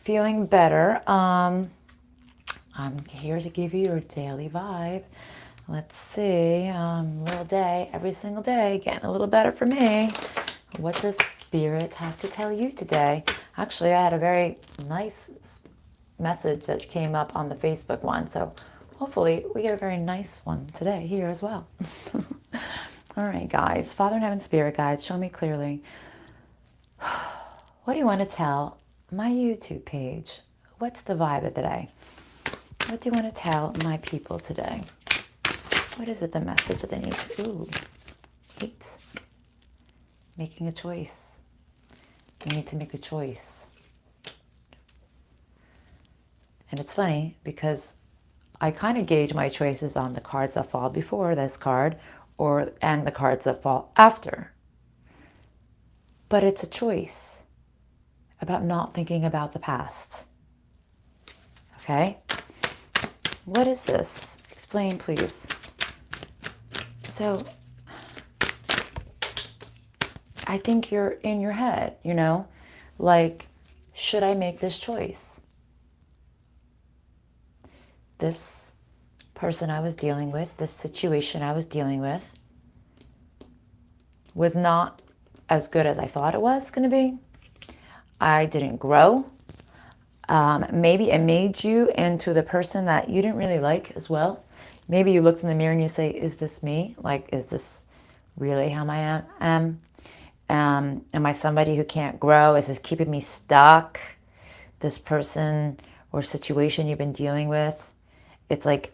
feeling better. I'm here to give you your daily vibe. Let's see, little day, every single day, getting a little better for me. What does Spirit have to tell you today? Actually, I had a very nice message that came up on the Facebook one, so hopefully we get a very nice one today here as well. All right, guys, Father in Heaven, Spirit guides, show me clearly. What do you want to tell my YouTube page? What's the vibe of the day? What do you want to tell my people today? What is it, the message that they need to... Ooh, 8. Making a choice. You need to make a choice. And it's funny because I kind of gauge my choices on the cards that fall before this card and the cards that fall after. But it's a choice about not thinking about the past. Okay? What is this? Explain, please. So, I think you're in your head, like, should I make this choice? This person I was dealing with, this situation I was dealing with, was not as good as I thought it was going to be. I didn't grow. Maybe it made you into the person that you didn't really like as well. Maybe you looked in the mirror and you say, is this me? Like, is this really how I am? Am I somebody who can't grow? Is this keeping me stuck? This person or situation you've been dealing with, it's like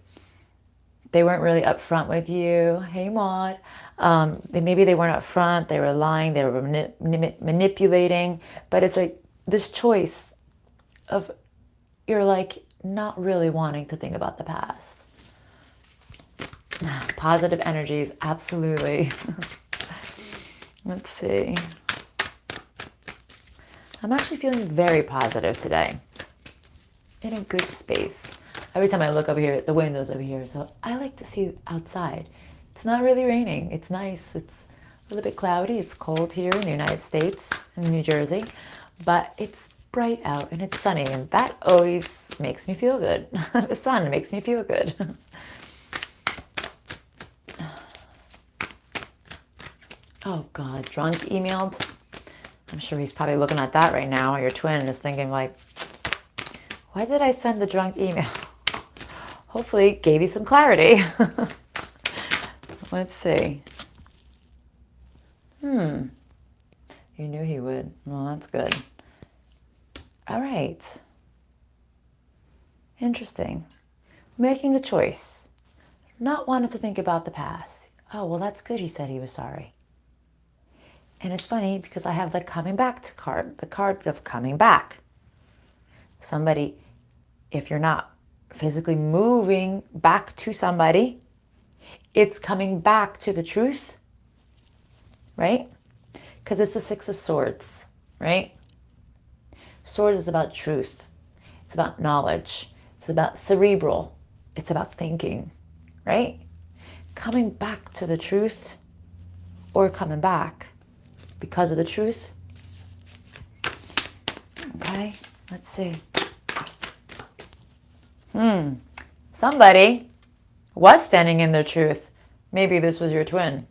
they weren't really upfront with you. Hey, Maud. Maybe they weren't upfront. They were lying. They were manipulating. But it's like this choice of you're like not really wanting to think about the past. Positive energies, absolutely. Let's see. I'm actually feeling very positive today. In a good space. Every time I look over here, the window's over here, so I like to see outside. It's not really raining. It's nice. It's a little bit cloudy. It's cold here in the United States, in New Jersey, but it's bright out and it's sunny, and that always makes me feel good. The sun makes me feel good. Oh God, drunk emailed. I'm sure he's probably looking at that right now. Your twin is thinking like, why did I send the drunk email? Hopefully it gave you some clarity. Let's see. You knew he would. Well, that's good. All right. Interesting. Making a choice. Not wanting to think about the past. Oh, well, that's good. He said he was sorry. And it's funny because I have the coming back card, the card of coming back. Somebody, if you're not physically moving back to somebody, it's coming back to the truth, right? Because it's the 6 of Swords, right? Swords is about truth. It's about knowledge. It's about cerebral. It's about thinking, right? Coming back to the truth or coming back because of the truth. Okay, let's see. Somebody was standing in their truth. Maybe this was your twin.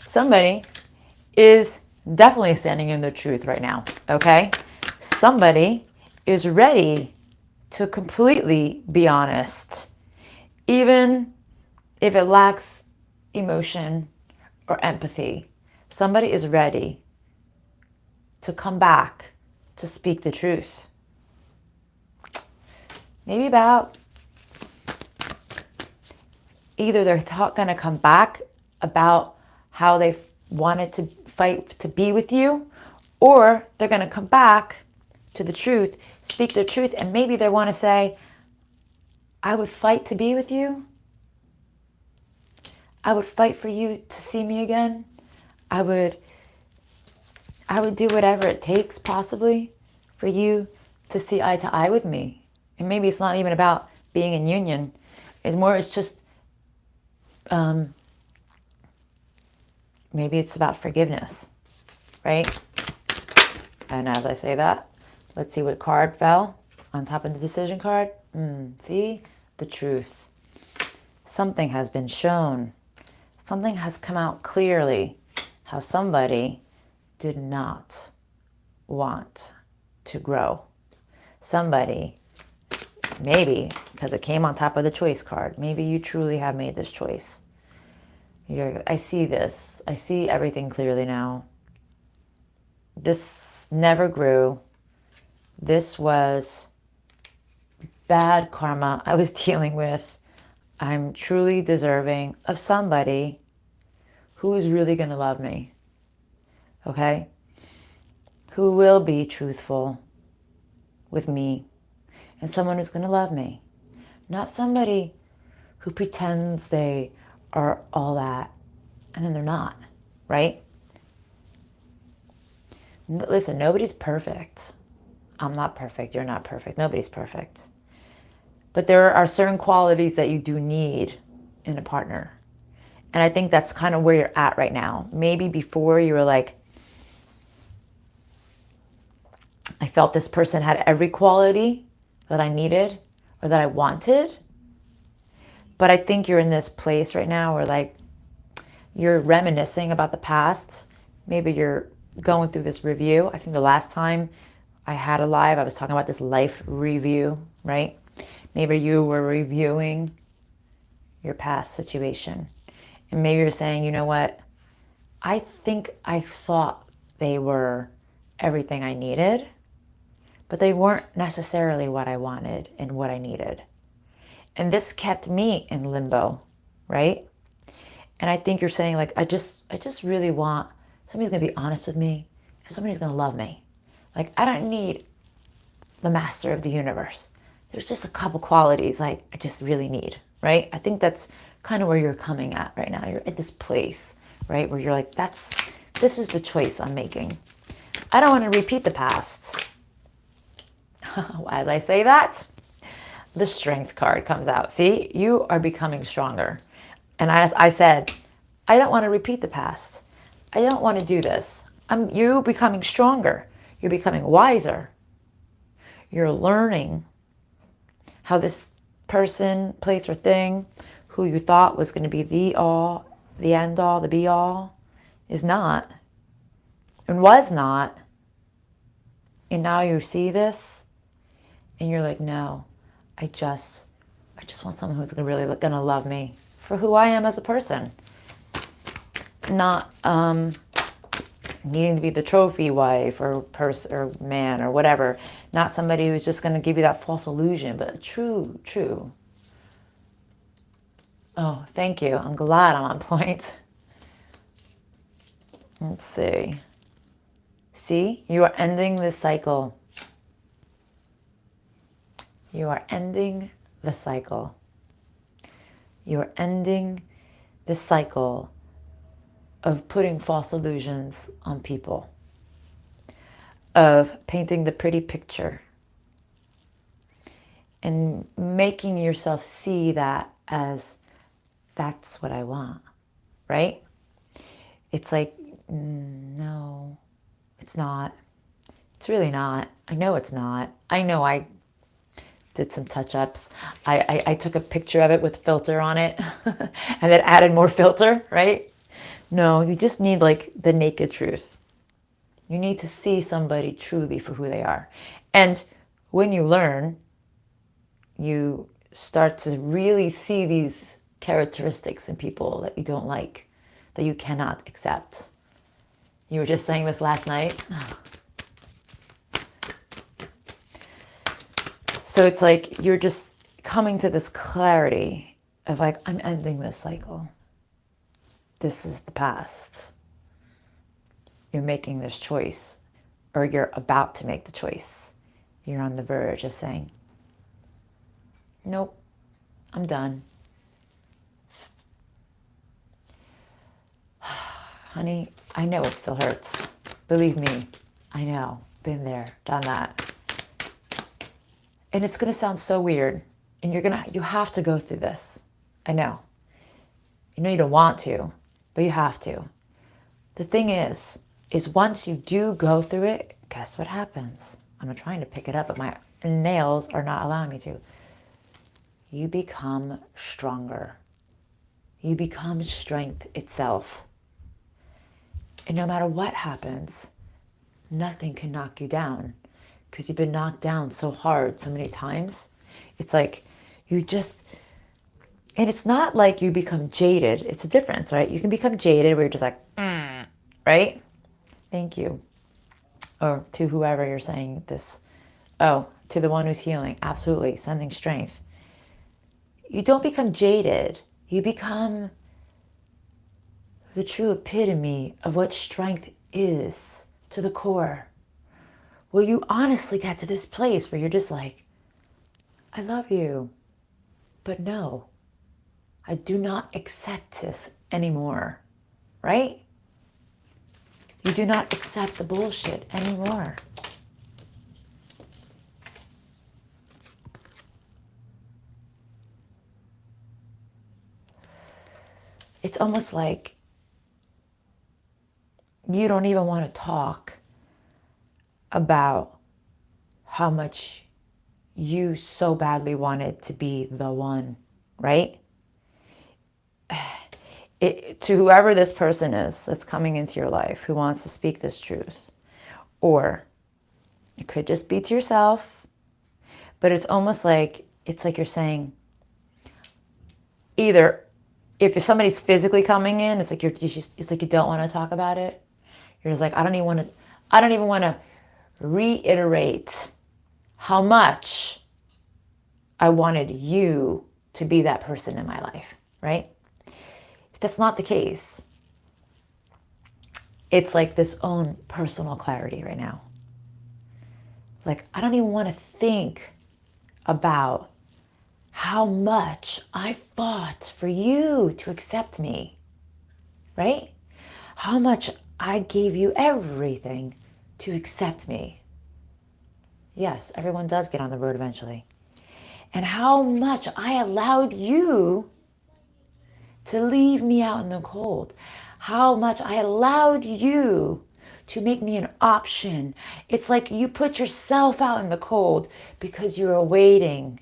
Somebody is definitely standing in their truth right now, okay? Somebody is ready to completely be honest, even if it lacks emotion or empathy. Somebody is ready to come back to speak the truth. Maybe about either they're going to come back about how they wanted to fight to be with you, or they're going to come back to the truth, speak the truth, and maybe they want to say, I would fight to be with you. I would fight for you to see me again. I would do whatever it takes possibly for you to see eye to eye with me. And maybe it's not even about being in union. It's just, maybe it's about forgiveness, right? And as I say that, Let's see what card fell on top of the decision card. See? The truth. Something has been shown. Something has come out clearly. How somebody did not want to grow. Somebody, maybe because it came on top of the choice card, maybe you truly have made this choice. I see this. I see everything clearly now. This never grew. This was bad karma I was dealing with. I'm truly deserving of somebody who is really going to love me. Okay? Who will be truthful with me. And someone who's going to love me. Not somebody who pretends they are all that and then they're not. Right? Listen, nobody's perfect. I'm not perfect. You're not perfect. Nobody's perfect. But there are certain qualities that you do need in a partner. And I think that's kind of where you're at right now. Maybe before you were like, I felt this person had every quality that I needed or that I wanted. But I think you're in this place right now where like you're reminiscing about the past. Maybe you're going through this review. I think the last time I had a live, I was talking about this life review, right? Maybe you were reviewing your past situation. And maybe you're saying, you know what? I think I thought they were everything I needed, but they weren't necessarily what I wanted and what I needed. And this kept me in limbo, right? And I think you're saying like, I just really want somebody's going to be honest with me and somebody's going to love me. Like, I don't need the master of the universe. There's just a couple qualities like I just really need, right? I think that's kind of where you're coming at right now. You're at this place, right? Where you're like, this is the choice I'm making. I don't want to repeat the past. As I say that, the strength card comes out. See, you are becoming stronger. And as I said, I don't want to repeat the past. I don't want to do this. You becoming stronger. You're becoming wiser. You're learning how this person, place, or thing who you thought was going to be the all, the end all, the be all, is not and was not. And now you see this and you're like, no, I just want someone who's really going to love me for who I am as a person. Not needing to be the trophy wife or person or man or whatever. Not somebody who's just going to give you that false illusion, but true. Oh, thank you. I'm glad I'm on point. Let's see. See, you are ending this cycle. You are ending the cycle. You are ending the cycle of putting false illusions on people, of painting the pretty picture and making yourself see that as that's what I want, right? It's like, no, it's not. It's really not. I know it's not. I know I did some touch-ups. I took a picture of it with filter on it and then added more filter, right? No, you just need like the naked truth. You need to see somebody truly for who they are. And when you learn, you start to really see these characteristics in people that you don't like, that you cannot accept. You were just saying this last night. So it's like you're just coming to this clarity of like, I'm ending this cycle. This is the past. You're making this choice, or you're about to make the choice. You're on the verge of saying, nope, I'm done. Honey, I know it still hurts. Believe me, I know. Been there, done that. And it's going to sound so weird. And you have to go through this. I know. You know you don't want to, but you have to. The thing is once you do go through it, guess what happens? I'm trying to pick it up, but my nails are not allowing me to. You become stronger. You become strength itself. And no matter what happens, nothing can knock you down, because you've been knocked down so hard so many times. It's like you just, and it's not like you become jaded. It's a difference, right? You can become jaded where you're just like, right? Thank you. Or to whoever you're saying this. Oh, to the one who's healing. Absolutely. Sending strength. You don't become jaded. You become the true epitome of what strength is to the core. Will you honestly get to this place where you're just like, I love you, but no, I do not accept this anymore, right? You do not accept the bullshit anymore. It's almost like you don't even want to talk about how much you so badly wanted to be the one, right? To whoever this person is that's coming into your life who wants to speak this truth, or it could just be to yourself, but it's almost like, it's like you're saying, either if somebody's physically coming in, it's like it's like you don't want to talk about it. You're just like, I don't even want to reiterate how much I wanted you to be that person in my life, right? If that's not the case, it's like this own personal clarity right now. Like, I don't even want to think about how much I fought for you to accept me, right? How much I gave you everything to accept me. Yes, everyone does get on the road eventually. And how much I allowed you to leave me out in the cold. How much I allowed you to make me an option. It's like you put yourself out in the cold because you were waiting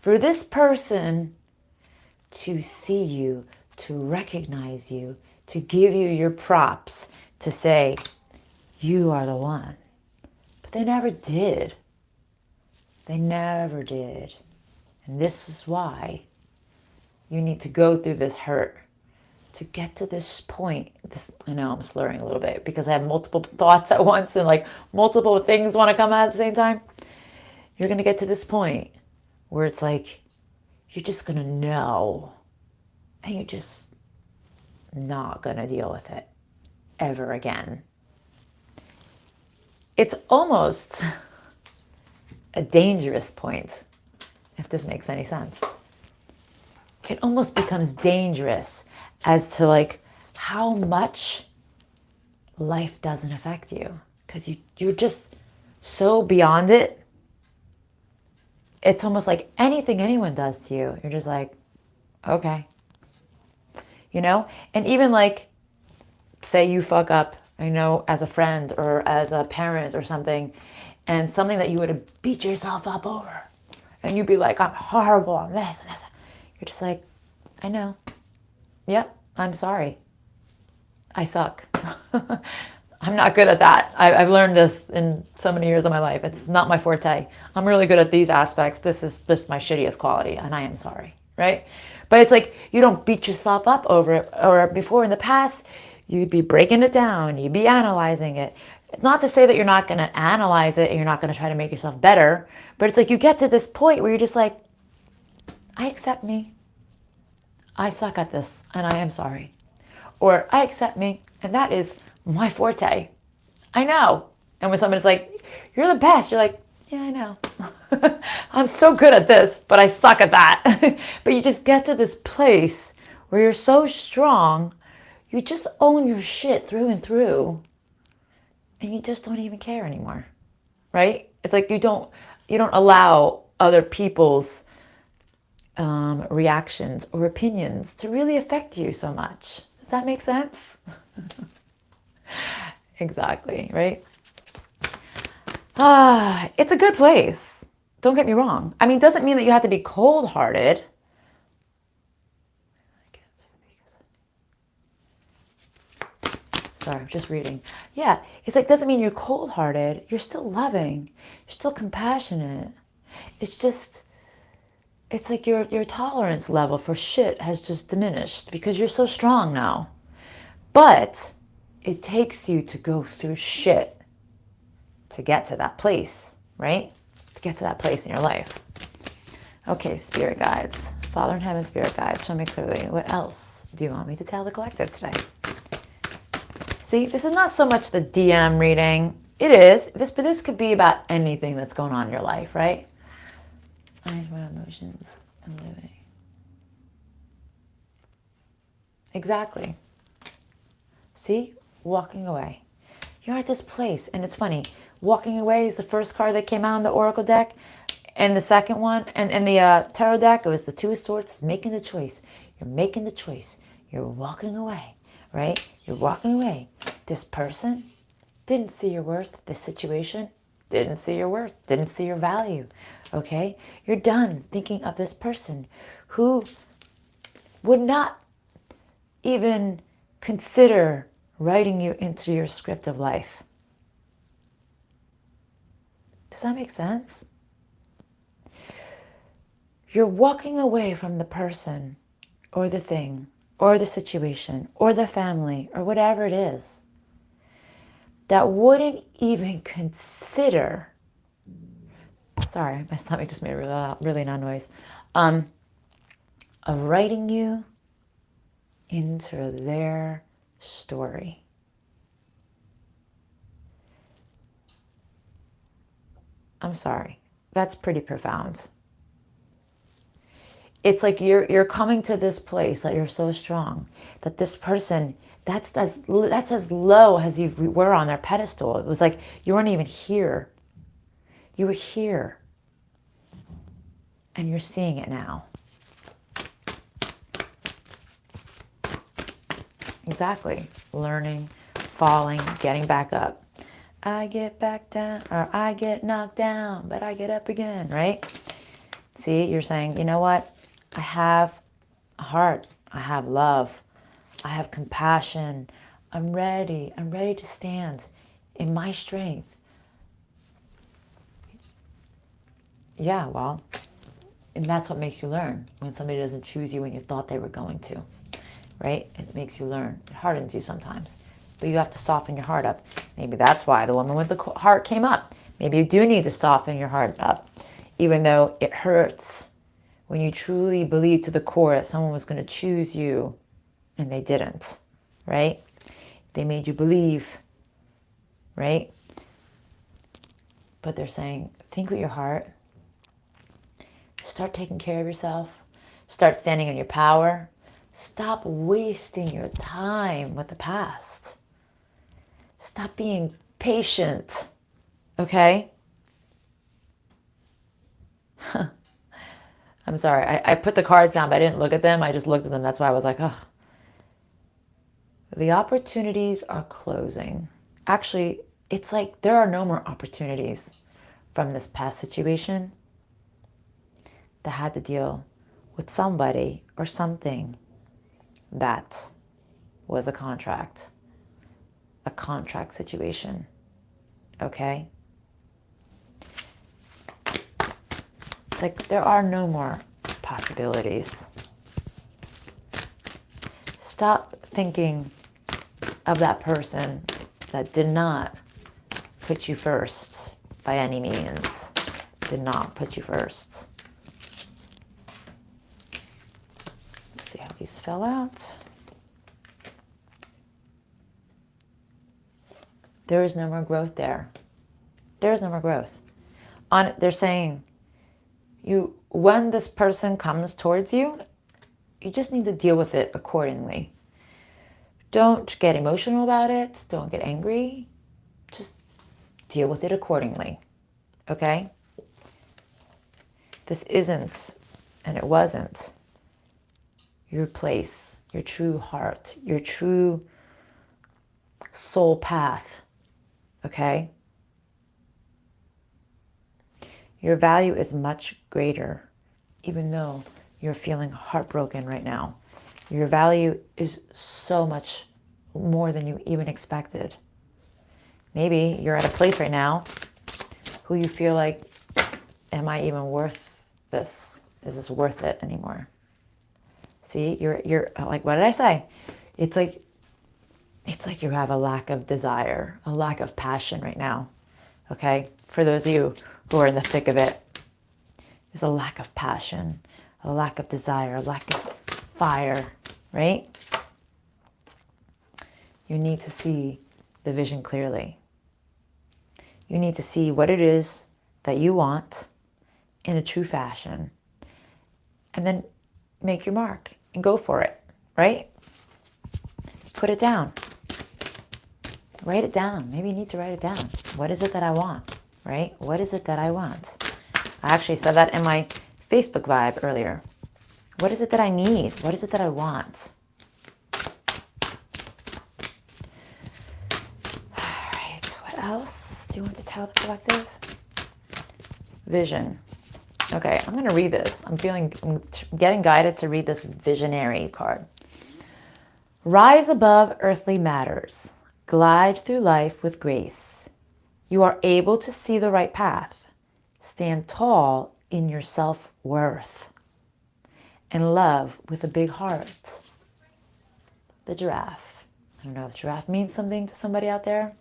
for this person to see you, to recognize you, to give you your props, to say, you are the one. But they never did. They never did. And this is why you need to go through this hurt to get to this point. I know I'm slurring a little bit because I have multiple thoughts at once and like multiple things want to come out at the same time. You're going to get to this point where it's like, you're just going to know, and you're just not going to deal with it ever again. It's almost a dangerous point, if this makes any sense. It almost becomes dangerous as to like how much life doesn't affect you, because you're just so beyond it. It's almost like anything anyone does to you, you're just like, okay. You know? And even like, say you fuck up, as a friend or as a parent or something, and something that you would have beat yourself up over. And you'd be like, I'm horrible, I'm this and this. You're just like, I know. Yep, I'm sorry. I suck. I'm not good at that. I've learned this in so many years of my life. It's not my forte. I'm really good at these aspects. This is just my shittiest quality, and I am sorry, right? But it's like you don't beat yourself up over it. Or before in the past, you'd be breaking it down. You'd be analyzing it. It's not to say that you're not going to analyze it and you're not going to try to make yourself better. But it's like you get to this point where you're just like, I accept me. I suck at this, and I am sorry. Or I accept me, and that is my forte. I know. And when somebody's like, you're the best, you're like, yeah, I know. I'm so good at this, but I suck at that. But you just get to this place where you're so strong, you just own your shit through and through, and you just don't even care anymore, right? It's like you don't allow other people's reactions or opinions to really affect you so much. Does that make sense? Exactly, right? It's a good place. Don't get me wrong. I mean, it doesn't mean that you have to be cold-hearted. Sorry, I'm just reading. Yeah, it's like, doesn't mean you're cold-hearted. You're still loving. You're still compassionate. It's just, it's like your tolerance level for shit has just diminished because you're so strong now. But it takes you to go through shit to get to that place, right? To get to that place in your life. Okay, spirit guides. Father in heaven, spirit guides, show me clearly. What else do you want me to tell the collective today? See, this is not so much the DM reading. It is, but this could be about anything that's going on in your life, right? Manage my emotions and living. Exactly. See, walking away. You're at this place, and it's funny. Walking away is the first card that came out in the Oracle deck, and the second one, and in the Tarot deck, it was the Two of Swords. It's making the choice. You're making the choice. You're walking away, right? You're walking away. This person didn't see your worth. This situation didn't see your worth, didn't see your value, okay? You're done thinking of this person who would not even consider writing you into your script of life. Does that make sense? You're walking away from the person or the thing or the situation or the family or whatever it is that wouldn't even consider, sorry, my stomach just made a really loud noise, of writing you into their story. I'm sorry. That's pretty profound. It's like you're coming to this place that you're so strong that this person, that's as low as you were on their pedestal. It was like you weren't even here. You were here. And you're seeing it now. Exactly. Learning, falling, getting back up. I get back down, or I get knocked down, but I get up again, right? See, you're saying, you know what? I have a heart. I have love. I have compassion. I'm ready. I'm ready to stand in my strength. Yeah, well, and that's what makes you learn when somebody doesn't choose you when you thought they were going to, right? It makes you learn. It hardens you sometimes, but you have to soften your heart up. Maybe that's why the woman with the heart came up. Maybe you do need to soften your heart up, even though it hurts when you truly believe to the core that someone was going to choose you and they didn't, right? They made you believe, right? But they're saying, think with your heart. Start taking care of yourself. Start standing in your power. Stop wasting your time with the past. Stop being patient, okay? I'm sorry, I put the cards down, but I didn't look at them. I just looked at them. That's why I was like, oh. The opportunities are closing. Actually, it's like there are no more opportunities from this past situation that had to deal with somebody or something that was a contract situation, okay? It's like there are no more possibilities. Stop thinking of that person that did not put you first by any means. Did not put you first. Let's see how these fell out. There is no more growth there. There is no more growth. They're saying, when this person comes towards you, you just need to deal with it accordingly. Don't get emotional about it. Don't get angry. Just deal with it accordingly. Okay? This isn't, and it wasn't, your place, your true heart, your true soul path. Okay? Your value is much greater, even though you're feeling heartbroken right now. Your value is so much more than you even expected. Maybe you're at a place right now who you feel like, am I even worth this? Is this worth it anymore? See, you're like, what did I say? It's like you have a lack of desire, a lack of passion right now. Okay? For those of you who are in the thick of it, there's a lack of passion, a lack of desire, a lack of fire, right? You need to see the vision clearly. You need to see what it is that you want in a true fashion, and then make your mark and go for it, right? Put it down. Write it down. Maybe you need to write it down. What is it that I want, right? What is it that I want? I actually said that in my Facebook vibe earlier. What is it that I need? What is it that I want? All right, what else do you want to tell the collective? Vision. Okay, I'm going to read this. I'm getting guided to read this visionary card. Rise above earthly matters. Glide through life with grace. You are able to see the right path. Stand tall in your self-worth. And love with a big heart. The giraffe. I don't know if giraffe means something to somebody out there.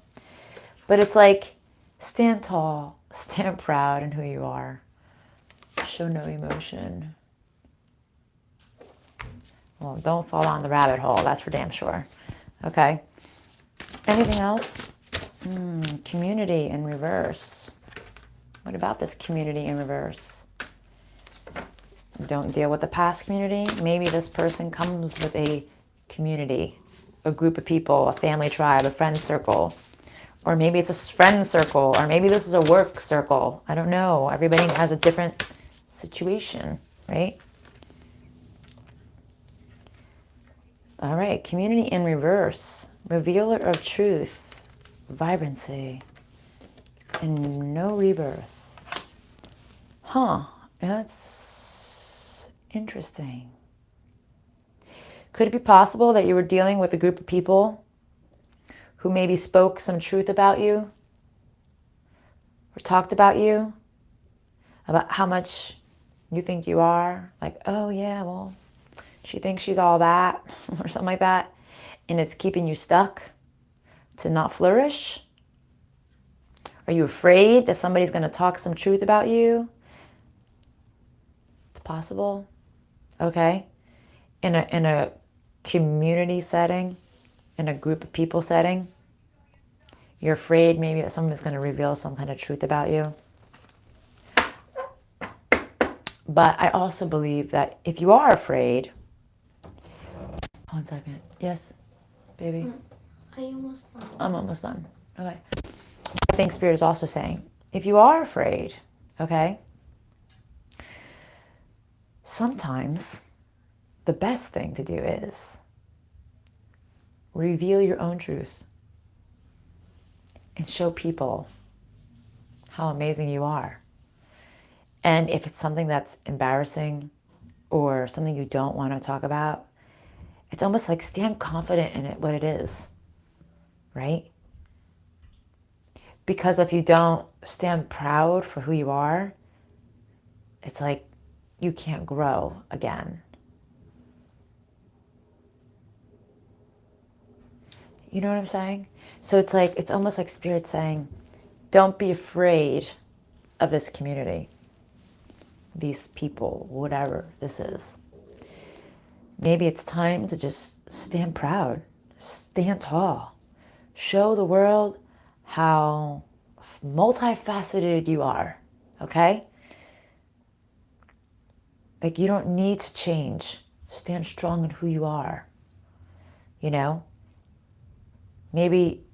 But it's like, stand tall, stand proud in who you are. Show no emotion. Well, don't fall on the rabbit hole, that's for damn sure. Okay. Anything else? Community in reverse. What about this community in reverse? Don't deal with the past community. Maybe this person comes with a community, a group of people, a family tribe, a friend circle. Or maybe it's a friend circle, or maybe this is a work circle. I don't know. Everybody has a different situation, right? All right, community in reverse. Revealer of truth, vibrancy, and no rebirth. Huh, that's interesting. Could it be possible that you were dealing with a group of people who maybe spoke some truth about you or talked about you, about how much you think you are? Like, oh yeah, well, she thinks she's all that or something like that. And it's keeping you stuck to not flourish? Are you afraid that somebody's going to talk some truth about you? It's possible. Okay. In a community setting, in a group of people setting, you're afraid maybe that someone's going to reveal some kind of truth about you. But I also believe that if you are afraid, 1 second. Yes, baby? Are you almost done? I'm almost done. Okay. I think Spirit is also saying, if you are afraid, okay, sometimes the best thing to do is reveal your own truth and show people how amazing you are. And if it's something that's embarrassing or something you don't want to talk about, it's almost like stand confident in it, what it is, right? Because if you don't stand proud for who you are, it's like you can't grow again. You know what I'm saying? So it's like, it's almost like Spirit saying, don't be afraid of this community, these people, whatever this is. Maybe it's time to just stand proud, stand tall, show the world how multifaceted you are, okay? Like, you don't need to change. Stand strong in who you are, you know? Maybe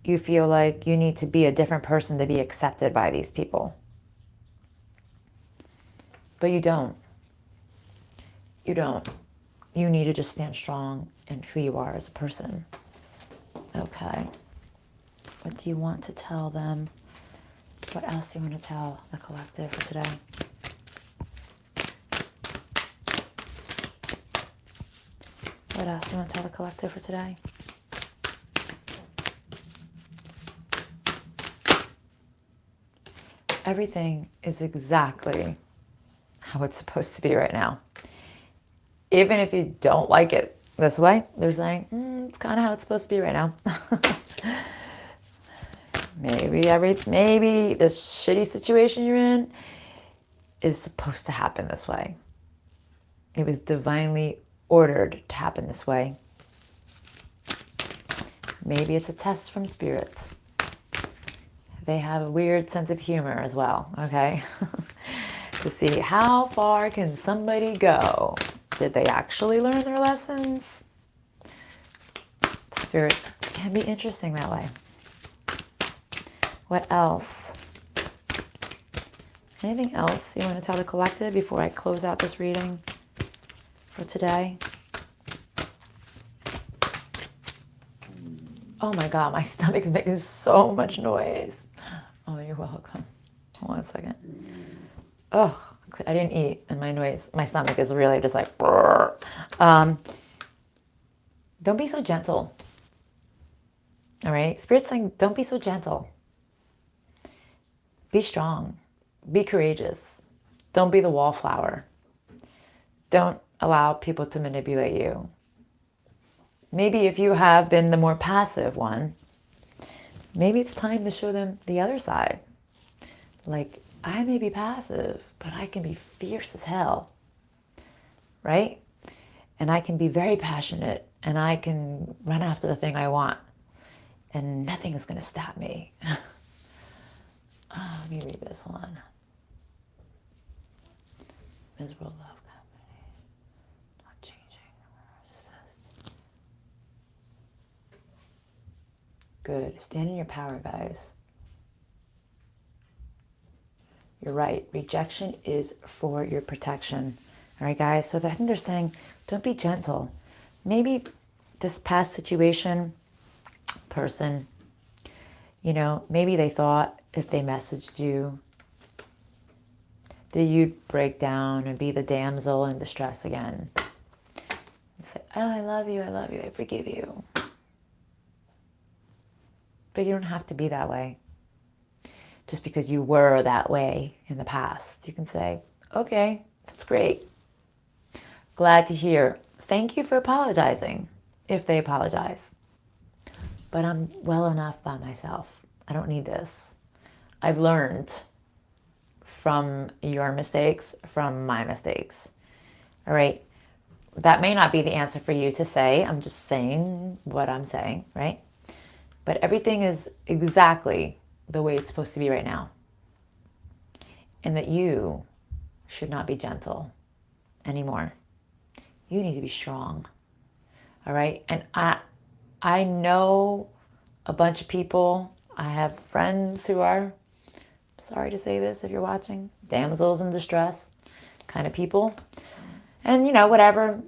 you feel like you need to be a different person to be accepted by these people. But you don't. You don't. You need to just stand strong in who you are as a person. Okay. What do you want to tell them? What else do you want to tell the collective for today? What else do you want to tell the collective for today? Everything is exactly how it's supposed to be right now. Even if you don't like it this way, they're saying, it's kind of how it's supposed to be right now. Maybe this shitty situation you're in is supposed to happen this way. It was divinely ordered to happen this way. Maybe it's a test from spirit. They have a weird sense of humor as well, okay? To see how far can somebody go. Did they actually learn their lessons? Spirit can be interesting that way. What else? Anything else you want to tell the collective before I close out this reading for today? Oh my God, my stomach's making so much noise. Oh, you're welcome. Hold on a second. Oh, I didn't eat, and my stomach is really just like, don't be so gentle. All right? Spirit's saying, don't be so gentle. Be strong. Be courageous. Don't be the wallflower. Don't allow people to manipulate you. Maybe if you have been the more passive one, maybe it's time to show them the other side. Like, I may be passive, but I can be fierce as hell, right? And I can be very passionate, and I can run after the thing I want, and nothing is going to stop me. Let me read this one. Miserable love company, not changing. Good. Stand in your power, guys. You're right. Rejection is for your protection. All right, guys? So I think they're saying, don't be gentle. Maybe this past situation, person, maybe they thought if they messaged you that you'd break down and be the damsel in distress again. And say, oh, I love you, I forgive you. But you don't have to be that way. Just because you were that way in the past. You can say, okay, that's great. Glad to hear. Thank you for apologizing, if they apologize. But I'm well enough by myself. I don't need this. I've learned from your mistakes, from my mistakes. All right? That may not be the answer for you to say. I'm just saying what I'm saying, right? But everything is exactly the way it's supposed to be right now. And that you should not be gentle anymore. You need to be strong. All right? And I know a bunch of people. I have friends who are, sorry to say this if you're watching, damsels in distress kind of people. And whatever.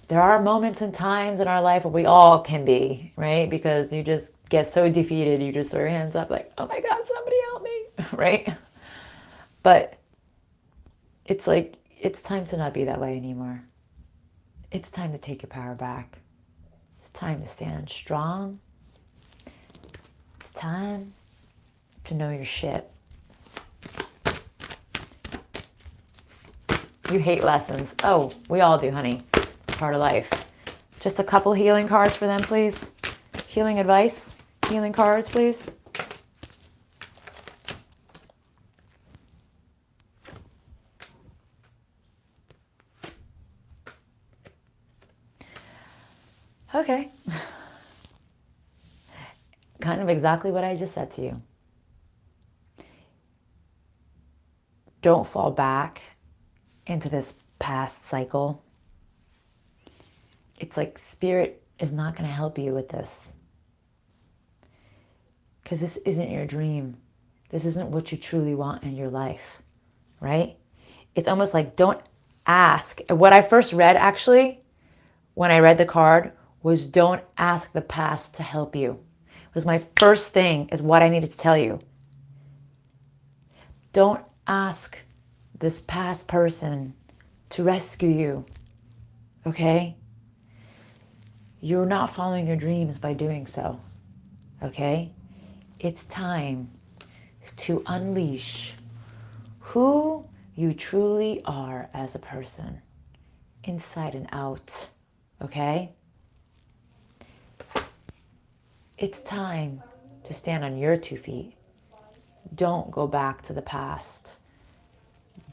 There are moments and times in our life where we all can be, right? Because you just get so defeated, you just throw your hands up like, oh my God, somebody help me, right? But it's like, it's time to not be that way anymore. It's time to take your power back. It's time to stand strong. It's time to know your shit. You hate lessons. Oh, we all do, honey. Part of life. Just a couple healing cards for them, please. Healing advice. Healing cards, please. Okay. Kind of exactly what I just said to you. Don't fall back into this past cycle. It's like spirit is not going to help you with this. Because this isn't your dream. This isn't what you truly want in your life, right? It's almost like don't ask. What I first read, actually, when I read the card, was don't ask the past to help you. It was my first thing, is what I needed to tell you. Don't ask this past person to rescue you, okay? You're not following your dreams by doing so, okay? It's time to unleash who you truly are as a person, inside and out, okay? It's time to stand on your 2 feet. Don't go back to the past.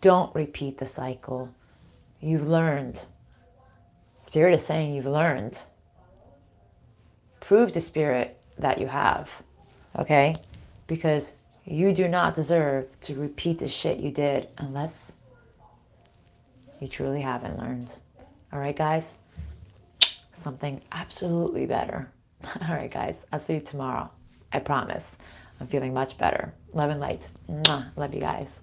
Don't repeat the cycle. You've learned. Spirit is saying you've learned. Prove to Spirit that you have, okay? Because you do not deserve to repeat the shit you did unless you truly haven't learned. All right, guys? Something absolutely better. All right, guys. I'll see you tomorrow. I promise. I'm feeling much better. Love and light. Mwah. Love you guys.